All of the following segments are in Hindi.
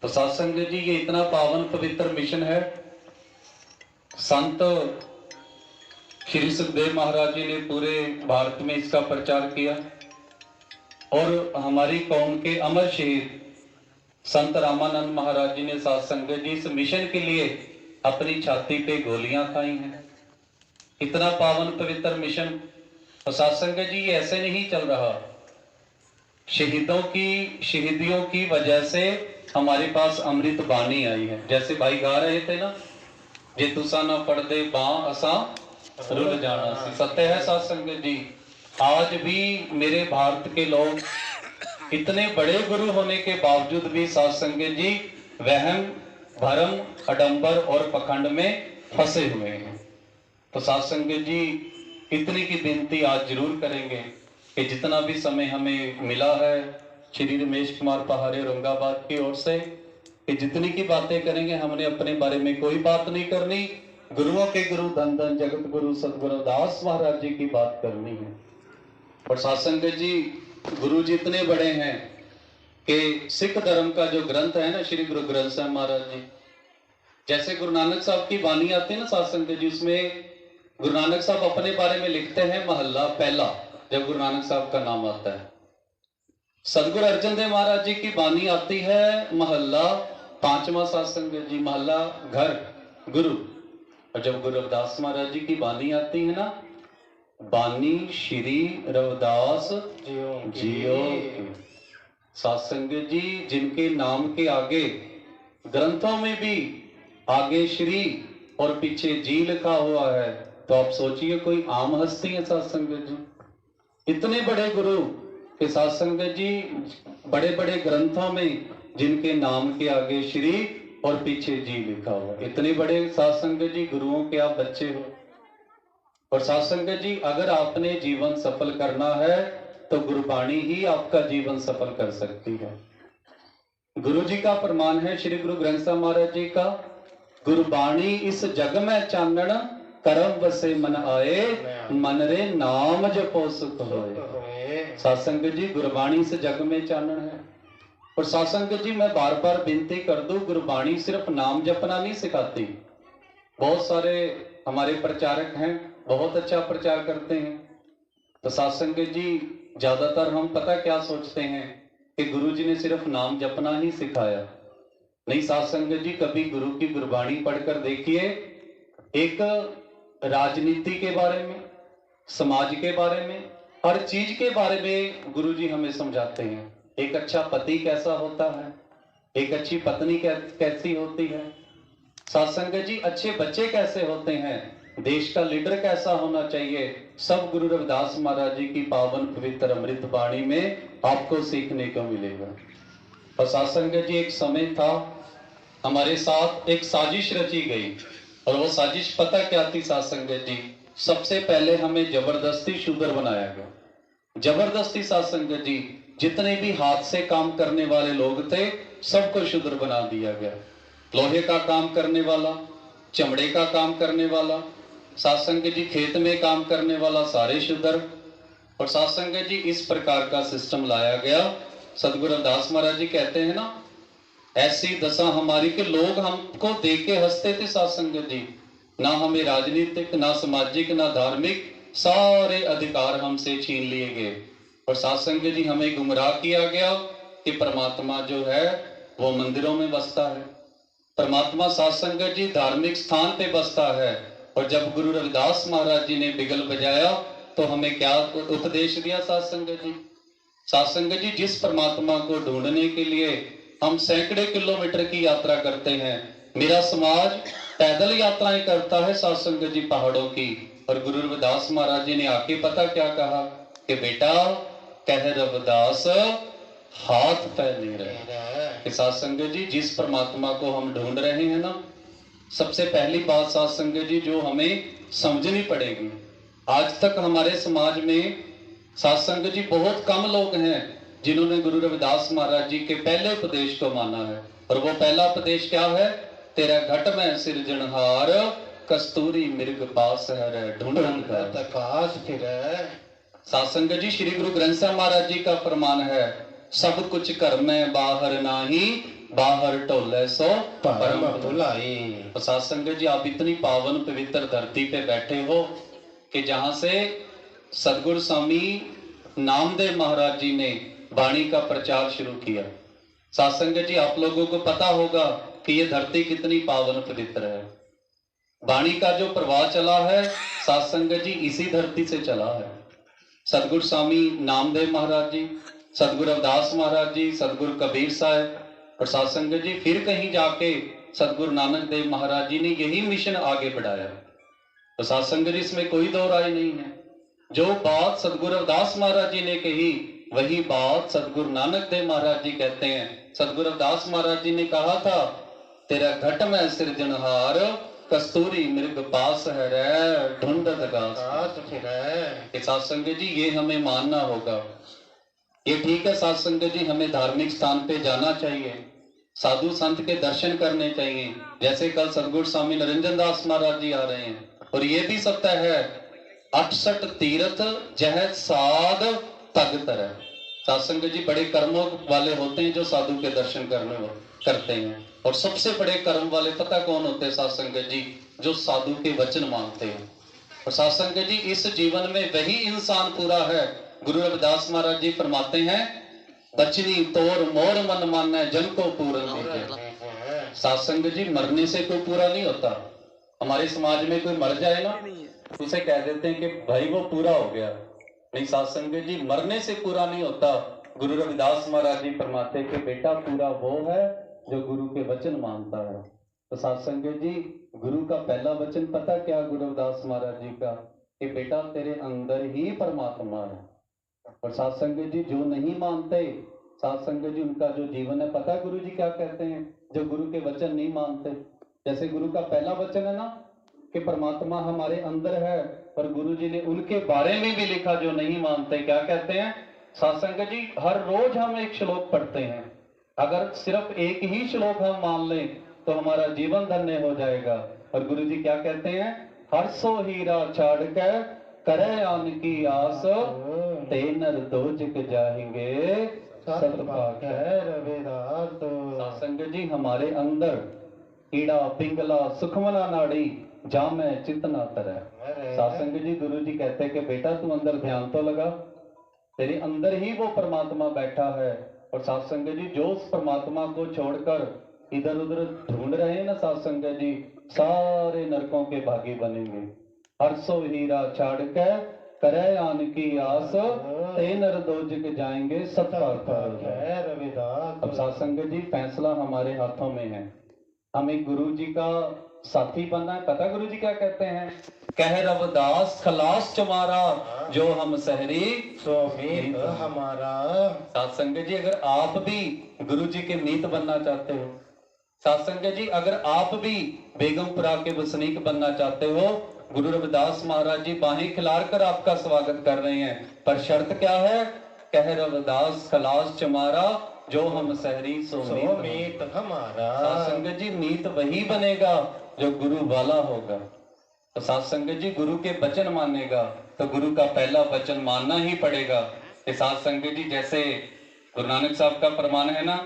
तो सत्संग जी ये इतना पावन पवित्र मिशन है। संत श्री सुखदेव महाराज जी ने पूरे भारत में इसका प्रचार किया और हमारी कौम के अमर शहीद संत रामानंद महाराज जी ने सत्संग जी इस मिशन के लिए अपनी छाती पे गोलियां खाई हैं। इतना पावन पवित्र मिशन। तो सत्संग जी ये ऐसे नहीं चल रहा। शहीदियों की वजह से हमारे पास अमृत बानी आई है। जैसे भाई गा रहे थे ना, जे तुसा ना पढ़ दे बां असा रुल जाना सी। सत्य है सत्संग जी। आज भी मेरे भारत के लोग इतने बड़े गुरु होने के बावजूद भी सत्संग जी वहम भरम अडंबर और पखंड में फंसे हुए हैं। तो सत्संग जी इतनी की विनती आज जरूर करेंगे कि जितना भी समय हमें मिला है श्री रमेश कुमार पहाड़े औरंगाबाद की ओर से, कि जितनी की बातें करेंगे हमने अपने बारे में कोई बात नहीं करनी। गुरुओं के गुरु धन धन जगत गुरु सतगुरु दास महाराज जी की बात करनी है। और सत्संग जी गुरु जी इतने बड़े हैं कि सिख धर्म का जो ग्रंथ है ना, श्री गुरु ग्रंथ साहब महाराज जी, जैसे गुरु नानक साहब की वाणी आती है ना सत्संग जी, उसमें गुरु नानक साहब अपने बारे में लिखते हैं महला पहला, जब गुरु नानक साहब का नाम आता है। सदगुरु अर्जन देव महाराज जी की वाणी आती है महला पांचवा सत्संग जी, महला घर गुरु। और जब गुरु रविदास महाराज जी की वाणी आती है ना, बानी श्री रविदास जियो। सत्संग जी जिनके नाम के आगे ग्रंथों में भी आगे श्री और पीछे जी लिखा हुआ है, तो आप सोचिए कोई आम हस्ती है सत्संग जी। इतने बड़े गुरु के सत्संग जी बड़े बड़े ग्रंथों में जिनके नाम के आगे श्री और पीछे जी लिखा हुआ। इतने बड़े सत्संग जी गुरुओं के आप बच्चे हो। और सत्संग जी अगर आपने जीवन सफल करना है तो गुरबाणी ही आपका जीवन सफल कर सकती है। गुरु जी का प्रमाण है श्री गुरु ग्रंथ साहब महाराज जी का, गुरबाणी इस जग में चानन करम बसे मन आए, मन रे नाम जपो सुख होए। सत्संग जी गुरबाणी इस जग में चानन है। और सत्संग जी मैं बार बार विनती कर दूं, गुरबाणी सिर्फ नाम जपना नहीं सिखाती। बहुत सारे हमारे प्रचारक हैं, बहुत अच्छा प्रचार करते हैं। तो सत्संग जी ज्यादातर हम पता क्या सोचते हैं कि गुरु जी ने सिर्फ नाम जपना ही सिखाया। नहीं सत्संग जी, कभी गुरु की गुरबाणी पढ़कर देखिए। एक राजनीति के बारे में, समाज के बारे में, हर चीज के बारे में गुरु जी हमें समझाते हैं। एक अच्छा पति कैसा होता है, एक अच्छी पत्नी कैसी होती है, सत्संग जी अच्छे बच्चे कैसे होते हैं, देश का लीडर कैसा होना चाहिए, सब गुरु रविदास महाराज जी की पावन पवित्र अमृत वाणी में आपको सीखने को मिलेगा। और सत्संग जी एक समय था हमारे साथ एक साजिश रची गई, और वो साजिश पता क्या थी सत्संग जी? सबसे पहले हमें जबरदस्ती शूद्र बनाया गया। जबरदस्ती सत्संग जी जितने भी हाथ से काम करने वाले लोग थे सबको शूद्र बना दिया गया। लोहे का काम करने वाला, चमड़े का काम करने वाला, सत्संग जी खेत में काम करने वाला, सारे शूद्र। और सत्संग जी इस प्रकार का सिस्टम लाया गया। सदगुरु रविदास महाराज जी कहते हैं ना, ऐसी दशा हमारी के लोग हमको देख के हंसते थे सत्संग जी। ना हमें राजनीतिक, ना सामाजिक, ना धार्मिक, सारे अधिकार हमसे छीन लिए गए। और सत्संग जी हमें गुमराह किया गया कि परमात्मा जो है वो मंदिरों में बसता है, परमात्मा सत्संग जी धार्मिक स्थान पे बसता है। और जब गुरु रविदास महाराज जी ने बिगल बजाया तो हमें क्या उपदेश दिया सत्संग जी? सत्संग जी जिस परमात्मा को ढूंढने के लिए हम सैकड़े किलोमीटर की यात्रा करते हैं, मेरा समाज पैदल यात्राएं करता है सत्संग जी पहाड़ों की। और गुरु रविदास महाराज जी ने आके पता क्या कहा कि बेटा कह रविदास हाथ पैर नहीं रहे। सत्संग जी जिस परमात्मा को हम ढूंढ रहे हैं ना, सबसे पहली बात सत्संग जी जो हमें समझनी पड़ेगी, आज तक हमारे समाज में सत्संग जी बहुत कम लोग हैं जिन्होंने गुरु रविदास महाराज जी के पहले उपदेश को माना है। और वो पहला उपदेश क्या है? तेरा घट में सिरजनहार, कस्तूरी मृग पास है, ढूंढन का फिर। सत्संग जी श्री गुरु ग्रंथ साहब महाराज जी का फरमान है, सब कुछ घर में बाहर नाही, बाहर टोले सो परम भुलाई। तो साध संगत जी, आप इतनी पावन पवित्र धरती पे बैठे हो कि जहां से सदगुरु स्वामी नामदेव महाराज जी ने वाणी का प्रचार शुरू किया। साध संगत जी, आप लोगों को पता होगा कि ये धरती कितनी पावन पवित्र है। वाणी का जो प्रवाह चला है साध संगत जी इसी धरती से चला है। सदगुरु स्वामी नामदेव महाराज जी, सदगुरु रविदास महाराज जी, सदगुरु कबीर साहब और साध संगत जी फिर कहीं जाके सदगुरु नानक देव महाराज जी ने यही मिशन आगे बढ़ाया। तो साध संगत जी इसमें कोई दो राय नहीं है। जो बात सदगुरु रविदास महाराज जी ने कही वही बात सदगुरु नानक देव महाराज जी कहते हैं। सदगुरु रविदास महाराज जी ने कहा था, तेरा घट में सिरजनहार कस्तूरी मृग पास है रे ढूंढत घास फिरै। साध संगत जी ये हमें मानना होगा। ये ठीक है साध संगत जी, हमें धार्मिक स्थान पे जाना चाहिए, साधु संत के दर्शन करने चाहिए। जैसे कल सदगुरु स्वामी निरंजन दास महाराज जी आ रहे हैं और ये भी सत्य है 68 तीर्थ जह साध तग तरह। साध संगत जी बड़े कर्मों वाले होते हैं जो साधु के दर्शन करते हैं। और सबसे बड़े कर्म वाले पता कौन होते हैं साध संगत जी? जो साधु के वचन मानते हैं। और साध संगत जी इस जीवन में वही इंसान पूरा है। गुरु रविदास महाराज जी फरमाते हैं, बचनी तोर मोर मन माने जन को पूरन दीजिए। साध संगत जी मरने से कोई पूरा नहीं होता। हमारे समाज में कोई मर जाए ना उसे कह देते हैं कि भाई वो पूरा हो गया। नहीं, साध संगत जी मरने से पूरा नहीं होता। गुरु रविदास महाराज जी फरमाते कि बेटा पूरा वो है जो गुरु के वचन मानता है। तो साध संगत जी गुरु का पहला वचन पता क्या गुरु रविदास महाराज जी का? कि बेटा तेरे अंदर ही परमात्मा है। और साध संगत जी जो नहीं मानते, साध संगत जी उनका जो जीवन है पता गुरु जी क्या कहते हैं? जो गुरु के वचन नहीं मानते। जैसे गुरु का पहला वचन है ना कि परमात्मा हमारे अंदर है, और गुरु जी ने उनके बारे में भी लिखा जो नहीं मानते। क्या कहते हैं साध संगत जी? हर रोज हम एक श्लोक पढ़ते हैं। अगर सिर्फ एक ही श्लोक हम मान लें तो हमारा जीवन धन्य हो जाएगा। और गुरु जी क्या कहते हैं? हर सो हीरा छाड़ कर करे आन की आस, ते नर दोजक जाएंगे सतपाक है रविदास। साध संगत जी हमारे अंदर कीड़ा पिंगला सुखमना नाड़ी जामे चितना तरह। साध संगत जी गुरु जी कहते हैं कि बेटा तू अंदर ध्यान तो लगा, तेरे अंदर ही वो परमात्मा बैठा है। और साध संगत जी जो उस परमात्मा को छोड़कर इधर उधर ढूंढ रहे हैं ना साध संगत जी, सारे नरकों के भागी बनेंगे। हर सो हीरा छाड़ के करे आन की आस, ते नर दोजक जाएंगे सतपाक है रविदास। अब साध संगत जी फैसला हमारे हाथों में है। हमें गुरु जी का साथी बनना है। पता गुरु जी क्या कहते हैं? कह रविदास खलास तुम्हारा जो हम सहरी सो मीत हमारा। साध संगत जी अगर आप भी गुरु जी के मीत बनना चाहते हो, साध संगत जी अगर आप भी बेगमपुरा के वसनीक बनना चाहते हो, गुरु रविदास महाराज जी बाहें खिलार कर आपका स्वागत कर रहे हैं। पर शर्त क्या है? कह रविदास खलास तुम्हारा जो हम सहरी सो मीत हमारा। साध संगत जी मीत वही बनेगा जो गुरु वाला होगा। तो साध संगत जी गुरु के वचन मानेगा तो गुरु का पहला वचन मानना ही पड़ेगा। कि साध संगत जी जैसे गुरु नानक साहब का फरमान है ना,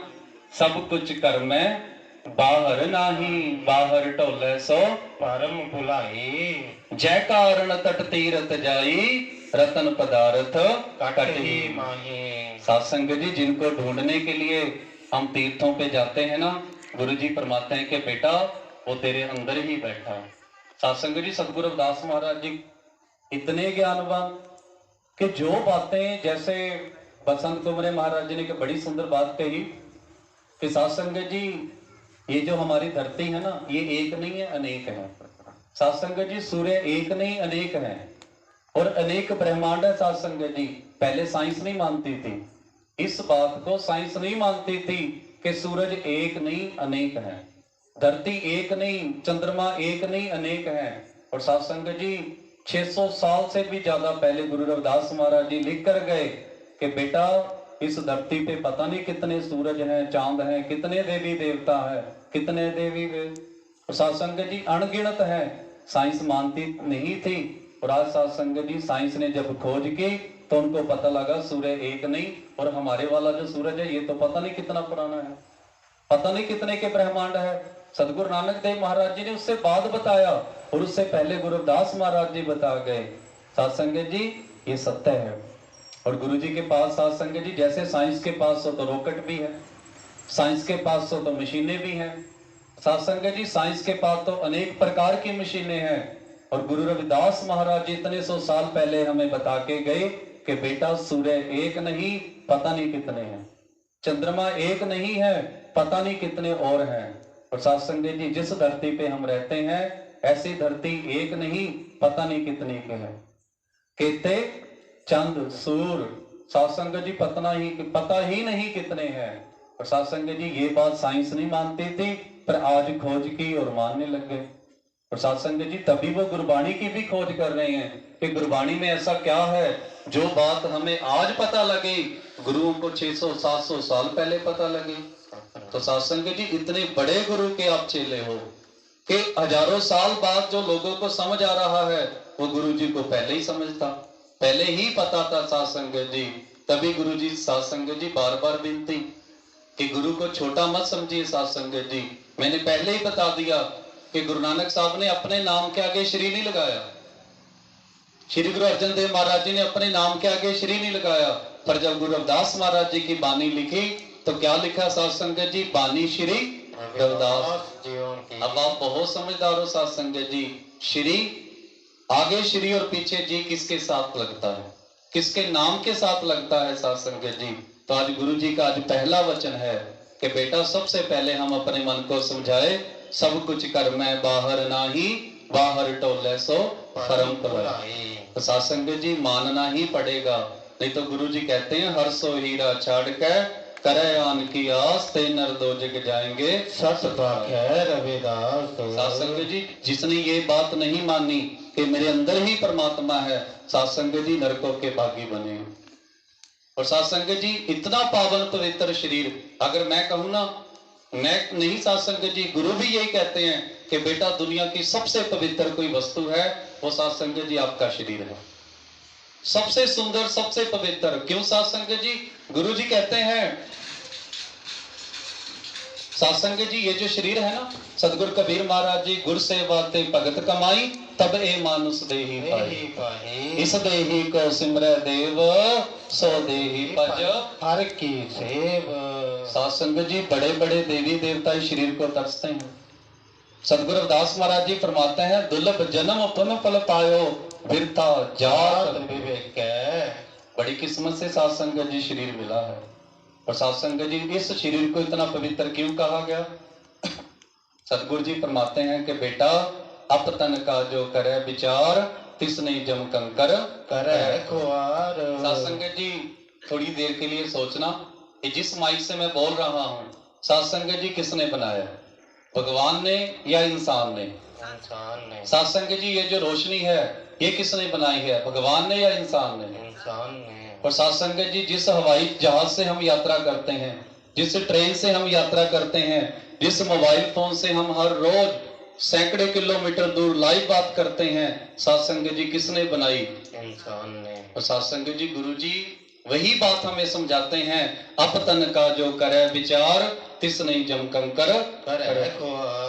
सब कुछ कर में बाहर नाही, बाहर टोले सो परम भुलाई। जय कारण तट तीरथ जाई, रतन पदार्थ कटही माही। साध संगत जी जिनको ढूंढने के लिए हम तीर्थों पे जाते हैं ना, गुरु जी फरमाते हैं कि बेटा वो तेरे अंदर ही बैठा है। साध संगत जी सदगुरु रविदास महाराज जी इतने ज्ञानवान कि जो बातें, जैसे बसंत कुमरे महाराज जी ने एक बड़ी सुंदर बात कही कि साध संगत जी ये जो हमारी धरती है ना, ये एक नहीं है अनेक है। साध संगत जी सूर्य एक नहीं अनेक है और अनेक ब्रह्मांड है। साध संगत जी पहले साइंस नहीं मानती थी, इस बात को साइंस नहीं मानती थी कि सूरज एक नहीं अनेक है, धरती एक नहीं, चंद्रमा एक नहीं अनेक है। और साध संगत जी 600 साल से भी ज्यादा पहले गुरु रविदास महाराज जी लिख कर गए कि बेटा इस धरती पे पता नहीं कितने सूरज हैं, चांद हैं, कितने देवी देवता है, कितने देवी वेद। और साध संगत जी अनगिनत है। साइंस मानती नहीं थी और आज साध संगत जी साइंस ने जब खोज की तो उनको पता लगा सूर्य एक नहीं, और हमारे वाला जो सूरज है ये तो पता नहीं कितना पुराना है। पता नहीं कितने के ब्रह्मांड है। सदगुरु नानक देव महाराज जी ने उससे बाद बताया और उससे पहले गुरु रविदास महाराज जी बता गए। साध संगत जी ये सत्य है। और गुरु जी के पास साध संगत जी जैसे साइंस के पास हो तो रॉकेट भी है, साइंस के पास हो तो मशीनें भी हैं। साध संगत जी साइंस के पास तो अनेक प्रकार की मशीनें हैं। और गुरु रविदास महाराज जी इतने 100 साल पहले हमें बता के गए कि बेटा सूर्य एक नहीं पता नहीं कितने हैं, चंद्रमा एक नहीं है पता नहीं कितने और हैं। और साध संगत जी जिस धरती पे हम रहते हैं ऐसी धरती एक नहीं पता नहीं कितने के हैं। केते चंद सूर साध संगत जी पता ही नहीं कितने हैं। और साध संगत जी ये बात साइंस नहीं मानती थी पर आज खोज की और मानने लग गए। और साध संगत जी तभी वो गुरबाणी की भी खोज कर रहे हैं कि गुरबाणी में ऐसा क्या है जो बात हमें आज पता लगे गुरुओं को 600-700 साल पहले पता लगे। तो साध संगत जी इतने बड़े गुरु के आप चेले हो कि हजारों साल बाद जो लोगों को समझ आ रहा है वो गुरु जी को पहले ही समझता, पहले ही पता था। साध संगत जी तभी गुरु जी साध संगत जी बार बार विनती कि गुरु को छोटा मत समझिए। साध संगत जी मैंने पहले ही बता दिया कि गुरु नानक साहब ने अपने नाम के आगे श्री नहीं लगाया, श्री गुरु अर्जन देव महाराज जी ने अपने नाम के आगे श्री नहीं लगाया। पर जब गुरु रविदास महाराज जी की बानी लिखी तो क्या लिखा साध संगत जी, बानी श्री रविदास। अब आप बहुत समझदार हो साध संगत जी, श्री आगे श्री और पीछे जी किसके साथ लगता है, किसके नाम के साथ लगता है साध संगत जी। तो आज गुरु जी का आज पहला वचन है कि बेटा सबसे पहले हम अपने मन को समझाए सब कुछ कर मैं बाहर नाही बाहर टोले सो परम भलाई। तो साध संगत जी मानना ही पड़ेगा, नहीं तो गुरु जी कहते हैं हर सो हीरा छाड़ के करे आन की आस ते नर दो जग जाएंगे सत है रविदास। साध संगत जी जिसने ये बात नहीं मानी कि मेरे अंदर ही परमात्मा है, साध संगत जी नरकों के भागी बने। और साध संगत जी इतना पावन पवित्र शरीर अगर मैं कहूं ना, मैं नहीं साध संगत जी गुरु भी यही कहते हैं कि बेटा दुनिया की सबसे पवित्र कोई वस्तु है वो साध संगत जी आपका शरीर है, सबसे सुंदर सबसे पवित्र। क्यों साध संगत जी, गुरु जी कहते हैं साध संगत जी ये जो शरीर है ना, सतगुरु कबीर महाराज जी गुर सेवा ते भगत कमाई तब ए मानुष देही पाई, इस देही को सिमरै देव सो देही भज हर की सेव। साध संगत जी बड़े बड़े देवी देवता इस शरीर को तरसते हैं। सतगुरु रविदास महाराज जी फरमाते हैं दुर्लभ जन्म पुन फल पायो विरता जात विवेक। बड़ी किस्मत से साध संगत जी शरीर मिला है। और साध संगत जी इस शरीर को इतना पवित्र क्यों कहा गया? सतगुरु जी फरमाते हैं कि बेटा अप तन का जो करे विचार तिसने जम कंकर करे खुआर। साध संगत जी थोड़ी देर के लिए सोचना कि जिस माइक से मैं बोल रहा हूँ साध संगत जी किसने बनाया, भगवान ने या इंसान ने? इंसान ने। साध संगत जी ये जो रोशनी है ये किसने बनाई है, भगवान ने या इंसान ने? इंसान ने। और साध संगत जी जिस हवाई जहाज से हम यात्रा करते हैं, जिस ट्रेन से हम यात्रा करते हैं, जिस मोबाइल फोन से हम हर रोज सैकड़े किलोमीटर दूर लाइव बात करते हैं, साध संगत जी किसने बनाई? इंसान ने। और साध संगत जी गुरु जी वही बात हमें समझाते हैं अप तन का जो करे विचार तिसने जम कंकर करे।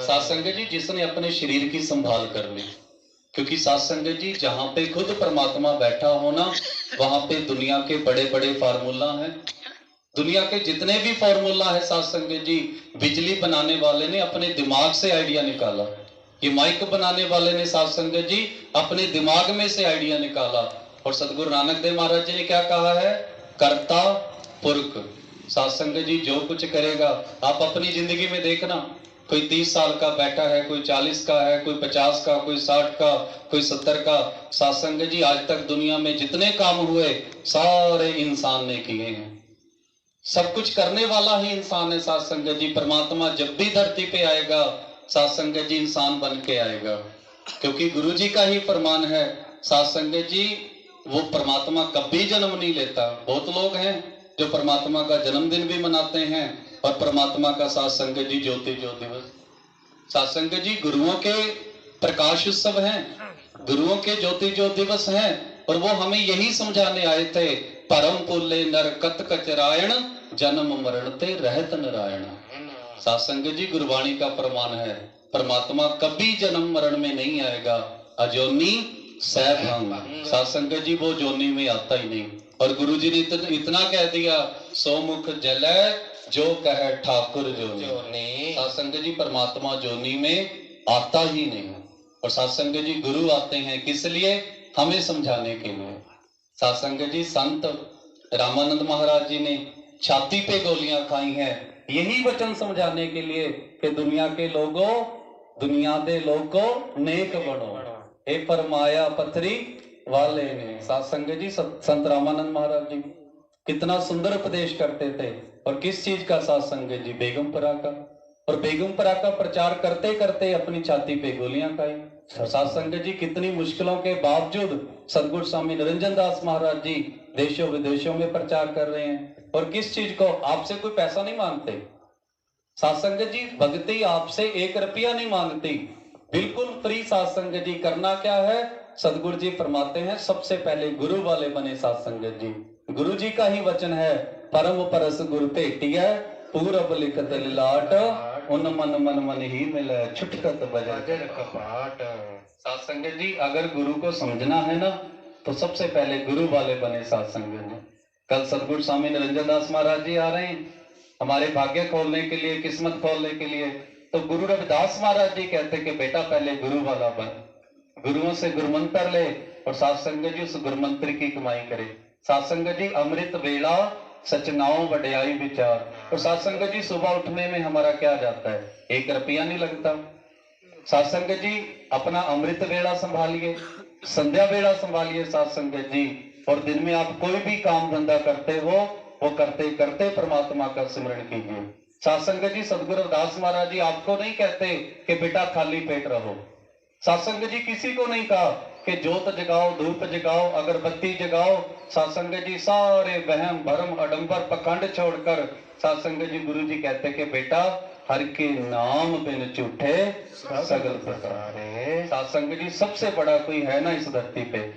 साध संगत जी जिसने अपने शरीर की संभाल कर ली, क्योंकि साध संगत जी जहां पे खुद परमात्मा बैठा हो ना वहां पे दुनिया के बड़े बड़े फार्मूला हैं, दुनिया के जितने भी फार्मूला है साध संगत जी बिजली बनाने वाले ने अपने दिमाग से आइडिया निकाला, ये माइक बनाने वाले ने साध संगत जी अपने दिमाग में से आइडिया निकाला। और सतगुरु नानक देव महाराज जी ने क्या कहा है, कर्ता पुरख। साध संगत जी जो कुछ करेगा आप अपनी जिंदगी में देखना, कोई 30 साल का बैठा है, कोई 40 का है, कोई 50 का, कोई 60 का, कोई 70 का। साध संगत जी आज तक दुनिया में जितने काम हुए सारे इंसान ने किए हैं, सब कुछ करने वाला ही इंसान है। साध संगत जी परमात्मा जब भी धरती पे आएगा साध संगत जी इंसान बन के आएगा, क्योंकि गुरु जी का ही फरमान है। साध संगत जी वो परमात्मा कभी जन्म नहीं लेता। बहुत लोग हैं जो परमात्मा का जन्मदिन भी मनाते हैं और परमात्मा का साध संगत जी ज्योति ज्योति दिवस। साध संगत जी गुरुओं के प्रकाश उत्सव हैं, गुरुओं के ज्योति ज्योति दिवस हैं, और वो हमें यही समझाने आए थे परम पुल्ले नर कत कचरायण जन्म मरण ते रहत नारायण। सासंग जी गुरबाणी का प्रमाण है, परमात्मा कभी जन्म मरण में नहीं आएगा, अजोनी सैभंग। सासंग जी वो जोनी में आता ही नहीं। और गुरु जी ने इतना कह दिया, सोमुख जलै जो कहे ठाकुर जोनी। सासंग जी परमात्मा जोनी में आता ही नहीं। और सासंग जी गुरु आते हैं किस लिए? हमें समझाने के लिए। सासंग जी संत रामानंद महाराज जी ने छाती पे गोलियां खाई हैं यही वचन समझाने के लिए कि दुनिया के लोगों, दुनिया दे लोगों नेक बनो, हे फरमाया पथरी वाले ने। सासंग जी संत रामानंद महाराज जी कितना सुंदर उपदेश करते थे। और किस चीज का सासंग जी? बेगमपुरा का। और बेगमपुरा का प्रचार करते करते अपनी छाती पे गोलियां खाई। सासंग जी कितनी मुश्किलों के बावजूद सदगुरु स्वामी निरंजन दास महाराज जी देशों विदेशों में प्रचार कर रहे हैं। और किस चीज को? आपसे कोई पैसा नहीं मांगते। सासंग जी भक्ति आपसे 1 रुपया नहीं मांगती, बिल्कुल फ्री। सासंग जी करना क्या है? सदगुरु जी फरमाते हैं सबसे पहले गुरु वाले बने सासंग जी। गुरु जी का ही वचन है, परम परस गुरु भेटिया पूरब लिखत लाट, उन मन मन मन ही मिले छुटकत बजर कपाट। सासंग जी अगर गुरु को समझना है ना तो सबसे पहले गुरु वाले बने सासंग जी। कल सदगुरु स्वामी निरंजन दास महाराज जी आ रहे हैं हमारे भाग्य खोलने के लिए, किस्मत खोलने के लिए। तो गुरु रविदास महाराज जी कहते कि बेटा पहले गुरु वाला बन, गुरुओं से गुरुमंत्र ले और सासंग जी उस गुरुमंत्र की कमाई करे। सासंग जी अमृत वेला सचनाओं वड्याई विचार। और सासंग जी सुबह उठने में हमारा क्या जाता है? 1 रुपया नहीं लगता। सासंग जी अपना अमृत वेला संभालिए, संध्या वेला संभालिए सासंग जी। और दिन में आप कोई भी काम धंधा करते हो वो करते करते परमात्मा का सिमरन कीजिए। सासंग जी सदगुरु रविदास महाराज जी आपको नहीं कहते कि बेटा खाली पेट रहो। सासंग जी किसी को नहीं कहा कि जोत जगाओ, धूप जगाओ, अगरबत्ती जगाओ। सासंग जी सारे वहम भरम अडंबर पखंड छोड़कर सासंग जी गुरु जी कहते कि बेटा हर के नाम बिन झूठे सगल पसारे। सासंग जी सबसे बड़ा कोई है ना इस धरती पे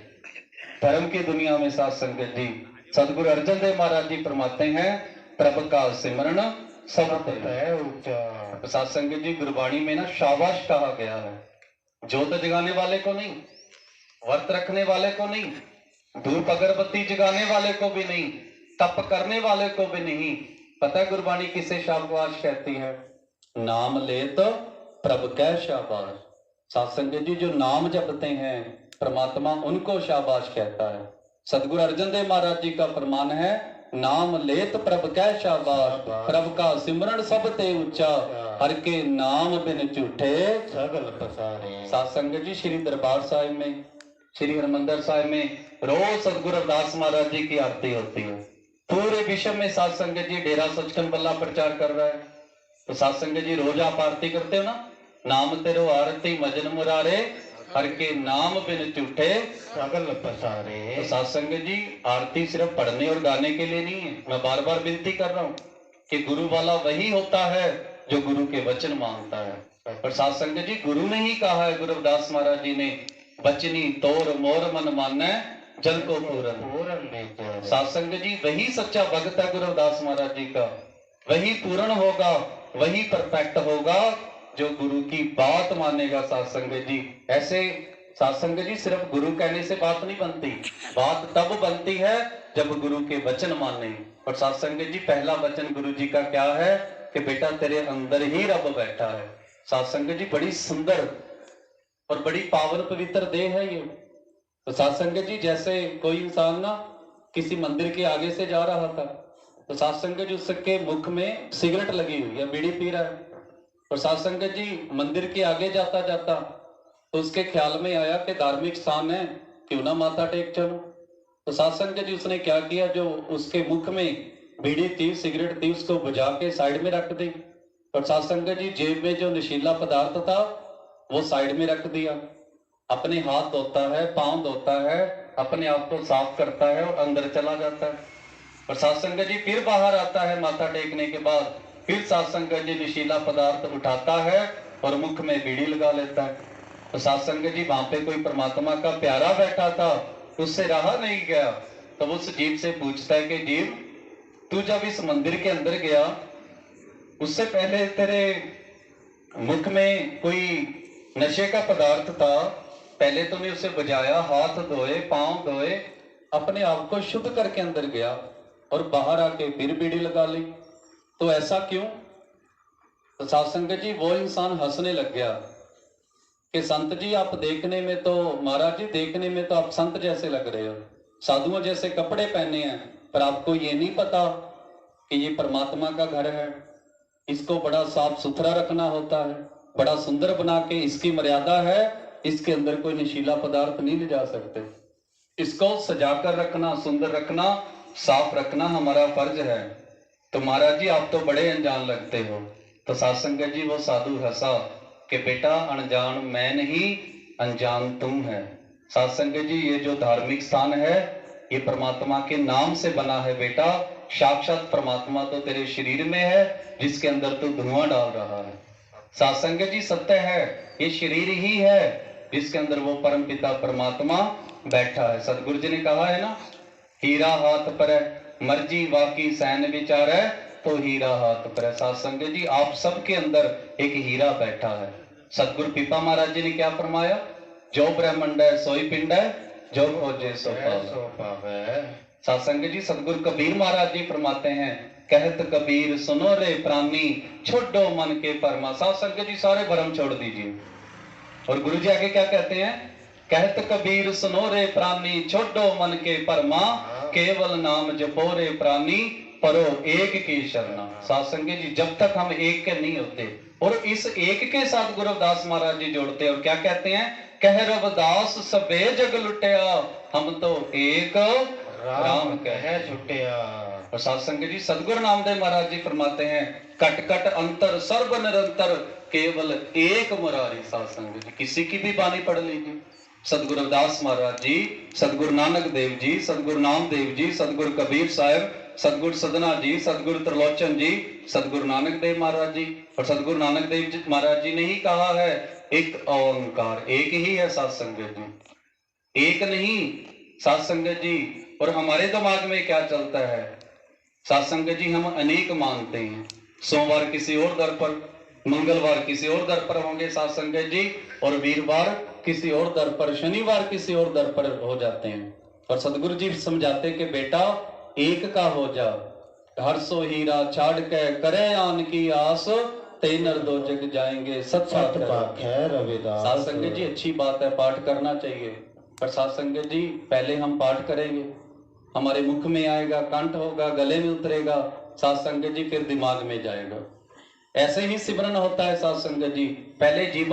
धर्म की दुनिया में। सासंग जी सदगुरु अर्जन देव महाराज जी फरमाते हैं, प्रभु का सिमरन सब है ऊंचा। सासंग जी गुरबाणी में ना शाबाश कहा गया है, जोत जगाने वाले को नहीं, व्रत रखने वाले को नहीं, धूप अगरबत्ती जगाने वाले को भी नहीं, तप करने वाले को भी नहीं। पता है गुरबाणी किसे शाबाश कहती है? नाम ले तो प्रभु कै शाबाश। सासंग जी जो नाम जपते हैं परमात्मा उनको शाबाश कहता है। सदगुरु अर्जन देव महाराज जी का फरमान है, नाम लेत प्रभु कै शाबाश, प्रभु का सिमरन सब ते ऊंचा, हर के नाम बिन झूठे सगल पसारे। सासंग जी श्री दरबार साहिब में, श्री हरमंदिर साहिब में रोज सदगुरु रविदास महाराज जी की आरती होती है। पूरे विश्व में सासंग जी डेरा सचखंड बल्ला प्रचार कर रहा है। तो सासंग जी रोज आप आरती करते हो ना, नाम तेरो आरती मजन मुरारे, हर के नाम बिन झूठे सगल पसारे। तो सासंग जी आरती सिर्फ पढ़ने और गाने के लिए नहीं है। मैं बार बार विनती कर रहा हूँ कि गुरु वाला वही होता है जो गुरु के वचन मानता है। पर सासंग जी गुरु ने ही कहा है, गुरु रविदास महाराज जी ने, बचनी तोर मोर मन माने जल को पूरन। सासंग जी वही सच्चा भक्त है गुरु रविदास महाराज जी का, वही पूर्ण होगा, वही परफेक्ट होगा जो गुरु की बात मानेगा। सासंग जी ऐसे सासंग जी सिर्फ गुरु कहने से बात नहीं बनती, बात तब बनती है जब गुरु के वचन माने। और सासंग जी पहला वचन गुरु जी का क्या है कि बेटा तेरे अंदर ही रब बैठा है। सासंग जी बड़ी सुंदर और बड़ी पावन पवित्र देह है ये। तो सासंग जी जैसे कोई इंसान ना किसी मंदिर के आगे से जा रहा था तो सासंग जी उसके मुख में सिगरेट लगी हुई है, बीड़ी पी रहा है। और सासंग जी मंदिर के आगे जाता जाता तो उसके ख्याल में आया कि धार्मिक स्थान है, क्यों ना माथा टेक चलो। तो सासंग जी उसने क्या किया, जो उसके मुख में बीड़ी थी, सिगरेट थी, उसको बुझा के साइड में रख दी। और सासंग जी जेब में जो नशीला पदार्थ था वो साइड में रख दिया। अपने हाथ धोता है, पांव धोता है, अपने आप को साफ करता है और अंदर चला जाता है। और सासंग जी फिर बाहर आता है माथा टेकने के बाद, फिर सासंग जी नशीला पदार्थ उठाता है और मुख में बीड़ी लगा लेता है। तो सासंग जी वहां पे कोई परमात्मा का प्यारा बैठा था, उससे रहा नहीं गया। तो उस जीव से पूछता है कि जीव तू जब इस मंदिर के अंदर गया उससे पहले तेरे मुख में कोई नशे का पदार्थ था, पहले तूने उसे बजाया, हाथ धोए, पांव धोए, अपने आप को शुद्ध करके अंदर गया और बाहर आके फिर बीड़ी लगा ली। तो ऐसा क्यों? तो साध संगत जी वो इंसान हंसने लग गया कि संत जी आप देखने में तो, महाराज जी देखने में तो आप संत जैसे लग रहे हो, साधुओं जैसे कपड़े पहने हैं, पर आपको ये नहीं पता कि ये परमात्मा का घर है, इसको बड़ा साफ सुथरा रखना होता है, बड़ा सुंदर बना के, इसकी मर्यादा है, इसके अंदर कोई नशीला पदार्थ नहीं ले जा सकते, इसको सजाकर रखना, सुंदर रखना, साफ रखना हमारा फर्ज है। तो महाराज जी आप तो बड़े अनजान लगते हो। तो साध संगत जी वो साधु हंसा कि बेटा अनजान मैं नहीं, अनजान तुम है। साध संगत जी ये जो धार्मिक स्थान है ये परमात्मा के नाम से बना है बेटा, साक्षात परमात्मा तो तेरे शरीर में है जिसके अंदर तू धुआं डाल रहा है। साध संगत जी सत्य है, ये शरीर ही है जिसके अंदर वो परम पिता परमात्मा बैठा है। सतगुरु जी ने कहा है ना, हीरा हाथ पर है, मर्जी वाकी सैन विचार है, तो हीरा हाथ पर है। साध संगत जी आप सबके अंदर एक हीरा बैठा है। सतगुरु पिपा महाराज जी ने क्या फरमाया, जो ब्रह्मंड है सोई पिंड है, जो खोजे सो पावे। साध संगत जी सतगुरु कबीर महाराज जी फरमाते हैं, कहत कबीर सुनो रे प्राणी, छोड़ो मन के परमा। साध संगत जी सारे भरम छोड़ दीजिए। और गुरु जी आगे क्या कहते हैं, कहत कबीर सुनो रे प्राणी, छोड़ो मन के परमा, केवल नाम जपो रे प्राणी, परो एक की शरणा। साध संगत जी जब तक हम एक के नहीं होते, और इस एक के साथ गुरु रविदास महाराज जी जोड़ते हैं और क्या कहते हैं, कह रविदास सबे जग लुटिया, हम तो एक राम कह छुटिया। और साध संगत जी सदगुरु नामदेव महाराज जी फरमाते हैं, कट कट अंतर सर्व निरंतर, केवल एक मुरारी। साध संगत जी किसी की भी बानी पढ़ लीजिए, सदगुरु रविदास महाराज जी, सदगुरु नानक देव जी, सदगुरु नामदेव जी, सदगुरु कबीर साहब, सदगुरु सदना जी, सदगुरु त्रिलोचन जी, सदगुरु नानक देव महाराज जी। और सदगुरु नानक देव जी महाराज जी ने ही कहा है, एक ओंकार, एक ही है साध संगत जी, एक नहीं। साध संगत जी और हमारे दिमाग में क्या चलता है, साध संगत जी हम अनेक मानते हैं, सोमवार किसी और दर पर, मंगलवार किसी और दर पर होंगे साध संगत जी, और वीरवार किसी और दर पर, शनिवार किसी और दर पर हो जाते हैं। और सदगुरु जी समझाते कि बेटा एक का हो जा, हर सो हीरा छाड़ के करे आन की आस, ते नर दो जग जाएंगे सत पाठ है रविदास। साध संगत जी अच्छी बात है, पाठ करना चाहिए, पर साध संगत जी पहले हम पाठ करेंगे, हमारे मुख में आएगा, कंठ होगा, गले में उतरेगा, साध संगत जी फिर दिमाग में जाएगा। ऐसे ही सिमरन होता है साध संगत जी, पहले जीवन